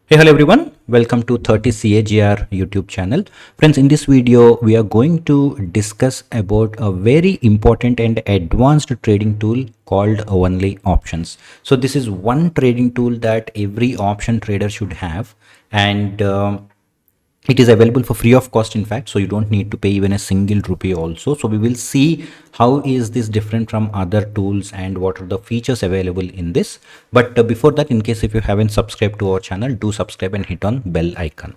Hey, hello everyone. Welcome to 30 CAGR YouTube channel. Friends, in this video, we are going to discuss about a very important and advanced trading tool called Only Options. So this is one trading tool that every option trader should have, and it is available for free of cost, in fact, so you don't need to pay even a single rupee also. So we will see how is this different from other tools and what are the features available in this. But before that, in case if you haven't subscribed to our channel, do subscribe and hit on bell icon.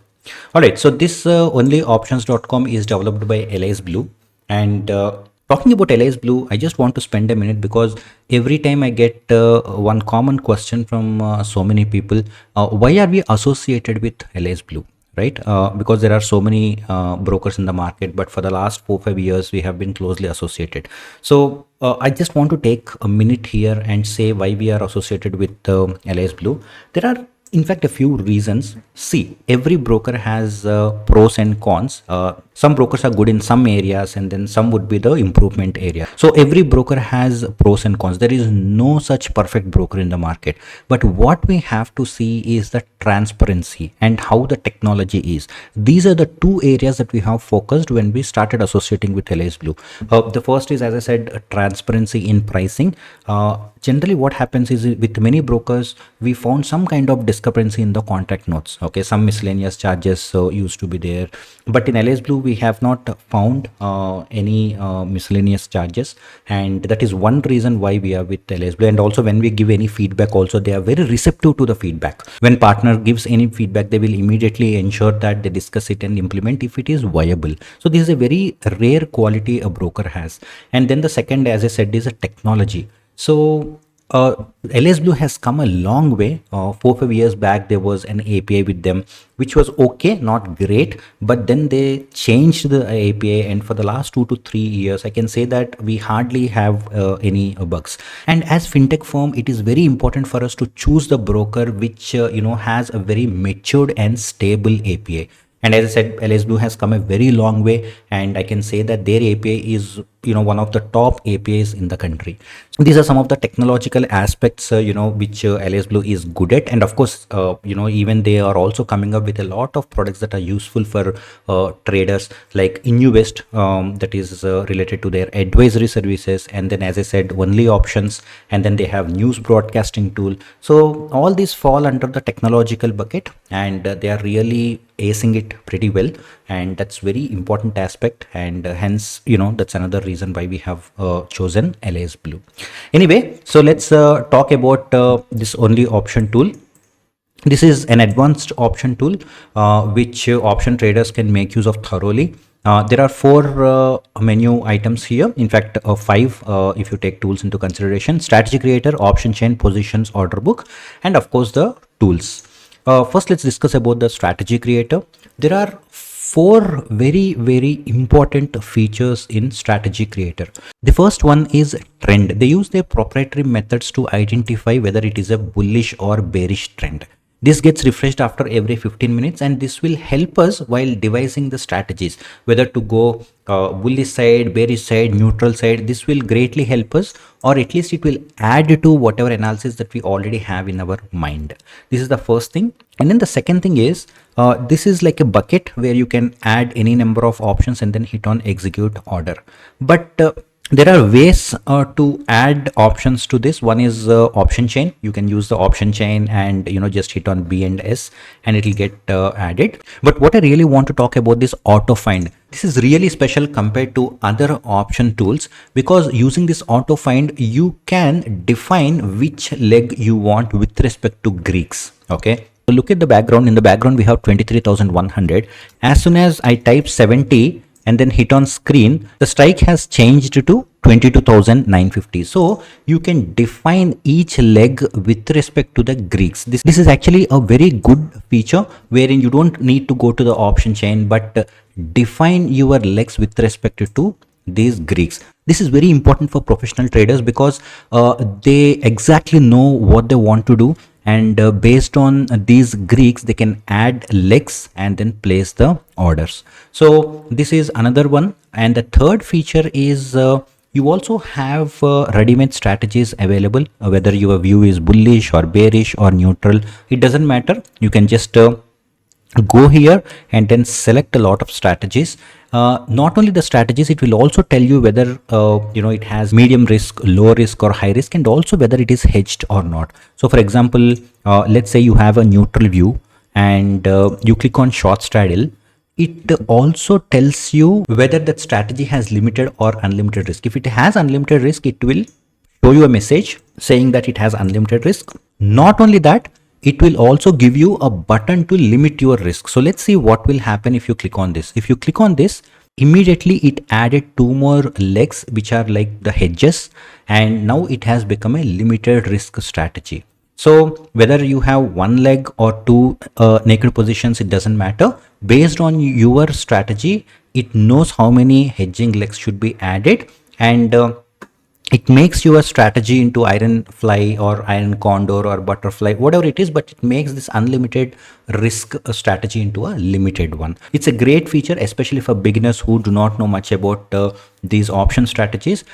All right, so this onlyoptions.com is developed by LS Blue, and talking about LS Blue, I just want to spend a minute because every time I get one common question from so many people: why are we associated with LS Blue? Right, because there are so many brokers in the market, but for the last 4-5 years we have been closely associated. So I just want to take a minute here and say why we are associated with LS Blue. There are in fact a few reasons. See, every broker has pros and cons. Some brokers are good in some areas, and then some would be the improvement area. So every broker has pros and cons. There is no such perfect broker in the market, but what we have to see is the transparency and how the technology is. These are the two areas that we have focused when we started associating with LS Blue. The first is, as I said, transparency in pricing. Generally what happens is, with many brokers we found some kind of discrepancy in the contract notes. Okay, some miscellaneous charges used to be there, but in LS Blue we have not found any miscellaneous charges, and that is one reason why we are with LS Blue. And also, when we give any feedback also, they are very receptive to the feedback. When partner gives any feedback, they will immediately ensure that they discuss it and implement if it is viable. So this is a very rare quality a broker has. And then the second, as I said, is a technology. So LS Blue has come a long way. 4-5 years back, there was an API with them, which was okay, not great, but then they changed the API, and for the last 2 to 3 years, I can say that we hardly have any bugs. And as fintech firm, it is very important for us to choose the broker which has a very matured and stable API. And as I said, LS Blue has come a very long way, and I can say that their API is one of the top APIs in the country. So these are some of the technological aspects which LS Blue is good at. And of course, even they are also coming up with a lot of products that are useful for traders, like Invest, that is related to their advisory services, and then, as I said, Only Options, and then they have news broadcasting tool. So all these fall under the technological bucket, and they are really acing it pretty well, and that's very important aspect. And hence, that's another reason why we have chosen LS Blue. Anyway, so let's talk about this Only Option tool. This is an advanced option tool which option traders can make use of thoroughly. There are 4 menu items here. In fact, 5 if you take tools into consideration: strategy creator, option chain, positions, order book, and of course the tools. First, let's discuss about the strategy creator. There are 4 very important features in strategy creator. The first one is trend. They use their proprietary methods to identify whether it is a bullish or bearish trend. This gets refreshed after every 15 minutes, and this will help us while devising the strategies, whether to go bullish side, bearish side, neutral side. This will greatly help us, or at least it will add to whatever analysis that we already have in our mind. This is the first thing. And then the second thing is, this is like a bucket where you can add any number of options and then hit on execute order. But there are ways to add options to this. One is option chain. You can use the option chain and just hit on B and S, and it will get added. But what I really want to talk about is auto find. This is really special compared to other option tools, because using this auto find, you can define which leg you want with respect to Greeks. Okay, so look at the background. In the background we have 23,100. As soon as I type 70 and then hit on screen, the strike has changed to 22,950. So you can define each leg with respect to the Greeks. This is actually a very good feature, wherein you don't need to go to the option chain, but define your legs with respect to these Greeks. This is very important for professional traders, because they exactly know what they want to do, and based on these Greeks they can add legs and then place the orders. So this is another one. And the third feature is You also have ready-made strategies available, whether your view is bullish or bearish or neutral, it doesn't matter. You can just go here and then select a lot of strategies. Not only the strategies, it will also tell you whether it has medium risk, low risk or high risk, and also whether it is hedged or not. So for example, let's say you have a neutral view and you click on short straddle. It also tells you whether that strategy has limited or unlimited risk. If it has unlimited risk, it will show you a message saying that it has unlimited risk. Not only that, it will also give you a button to limit your risk. So let's see what will happen if you click on this. If you click on this, immediately it added two more legs which are like the hedges, and now it has become a limited risk strategy. So whether you have one leg or two naked positions, it doesn't matter. Based on your strategy, it knows how many hedging legs should be added, and it makes your strategy into iron fly or iron condor or butterfly, whatever it is, but it makes this unlimited risk strategy into a limited one. It's a great feature, especially for beginners who do not know much about these option strategies.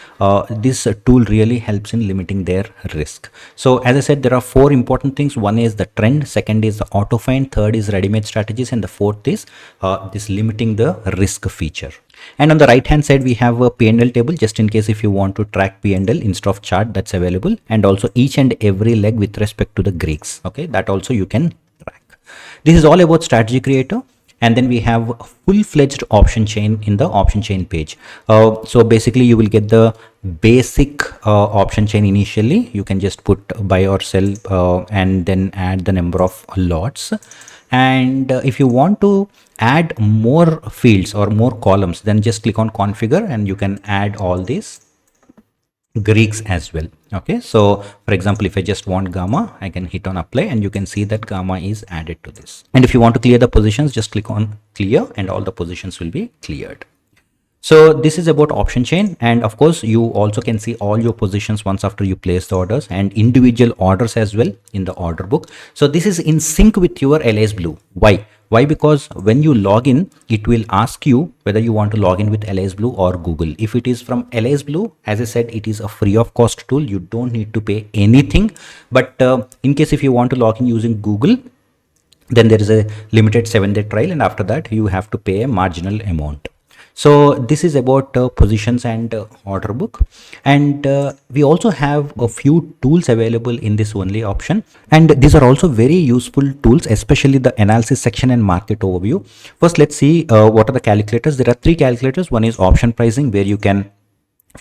This tool really helps in limiting their risk. So as I said, there are four important things. One is the trend, second is the auto find, third is ready-made strategies, and the fourth is this limiting the risk feature. And on the right hand side, we have a P&L table, just in case if you want to track P&L instead of chart, that's available. And also each and every leg with respect to the Greeks. Okay, that also you can track. This is all about strategy creator. And then we have a full-fledged option chain in the option chain page. So basically you will get the basic option chain initially. You can just put buy or sell and then add the number of lots. And if you want to add more fields or more columns, then just click on configure and you can add all these Greeks as well. Okay, so for example, if I just want gamma, I can hit on apply and you can see that gamma is added to this. And if you want to clear the positions, just click on clear and all the positions will be cleared. So this is about option chain, and of course you also can see all your positions once after you place the orders and individual orders as well in the order book. So this is in sync with your LS Blue. Why? Because when you log in, it will ask you whether you want to log in with LS Blue or Google. If it is from LS Blue, as I said, it is a free of cost tool. You don't need to pay anything. But in case if you want to log in using Google, then there is a limited 7-day trial, and after that you have to pay a marginal amount. So this is about positions and order book, and we also have a few tools available in this only option, and these are also very useful tools, especially the analysis section and market overview. First, let's see what are the calculators. There are three calculators. One is option pricing, where you can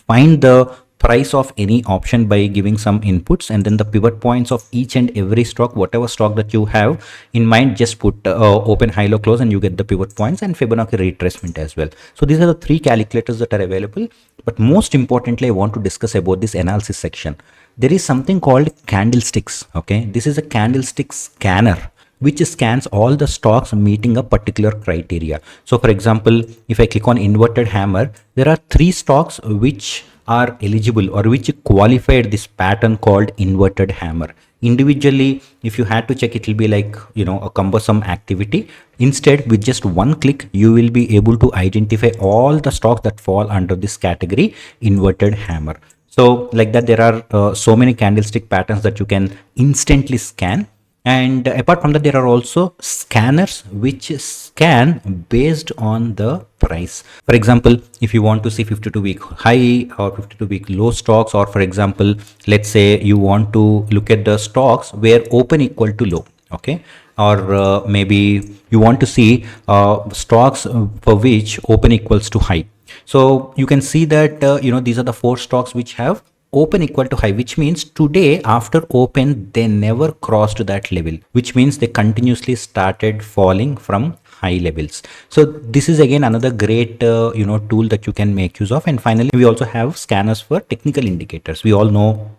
find the price of any option by giving some inputs, and then the pivot points of each and every stock, whatever stock that you have in mind, just put open, high, low, close, and you get the pivot points, and Fibonacci retracement as well. So these are the three calculators that are available. But most importantly, I want to discuss about this analysis section. There is something called candlesticks. Okay, this is a candlestick scanner which scans all the stocks meeting a particular criteria. So for example, if I click on inverted hammer, there are three stocks which are eligible or which qualified this pattern called inverted hammer. Individually, if you had to check, it will be like, a cumbersome activity. Instead, with just one click, you will be able to identify all the stocks that fall under this category, inverted hammer. So like that, there are so many candlestick patterns that you can instantly scan. And apart from that, there are also scanners which scan based on the price. For example, if you want to see 52-week high or 52-week low stocks, or for example, let's say you want to look at the stocks where open equal to low, okay, or maybe you want to see stocks for which open equals to high. So you can see that these are the four stocks which have open equal to high, which means today after open they never crossed that level, which means they continuously started falling from high levels. So this is again another great tool that you can make use of. And finally, we also have scanners for technical indicators. We all know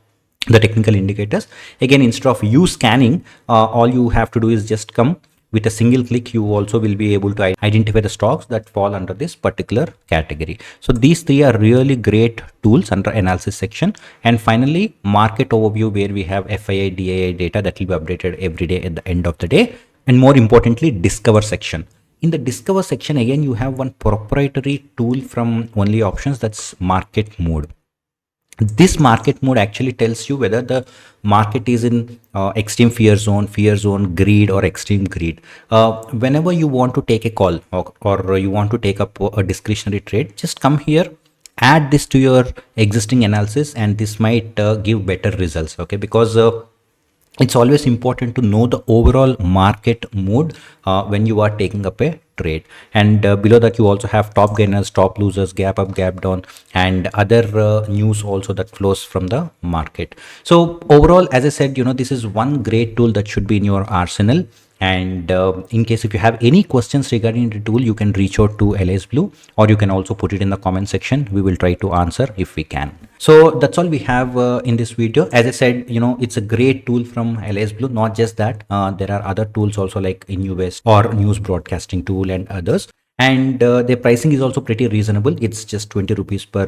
the technical indicators. Again, instead of you scanning, all you have to do is just come with a single click. You also will be able to identify the stocks that fall under this particular category. So these three are really great tools under analysis section. And finally, market overview, where we have FII, DII data that will be updated every day at the end of the day. And more importantly, discover section. In the discover section, again, you have one proprietary tool from 1lyoptions, that's market mode. This market mode actually tells you whether the market is in extreme fear zone, greed, or extreme greed. Whenever you want to take a call, or you want to take up a discretionary trade, just come here, add this to your existing analysis, and this might give better results. Okay, because it's always important to know the overall market mood when you are taking up a trade. And below that, you also have top gainers, top losers, gap up, gap down, and other news also that flows from the market. So overall, as I said, this is one great tool that should be in your arsenal. And in case if you have any questions regarding the tool, you can reach out to LS Blue, or you can also put it in the comment section. We will try to answer if we can. So that's all we have in this video. As I said, it's a great tool from LS Blue. Not just that, there are other tools also like InUvest or news broadcasting tool and others. And their pricing is also pretty reasonable. It's just 20 rupees per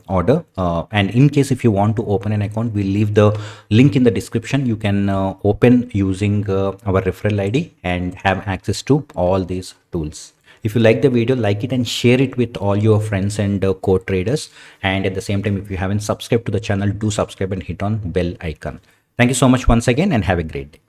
order. And in case if you want to open an account, we'll leave the link in the description. You can open using our referral ID and have access to all these tools. If you like the video, like it and share it with all your friends and co-traders. And at the same time, if you haven't subscribed to the channel, do subscribe and hit on bell icon. Thank you so much once again, and have a great day.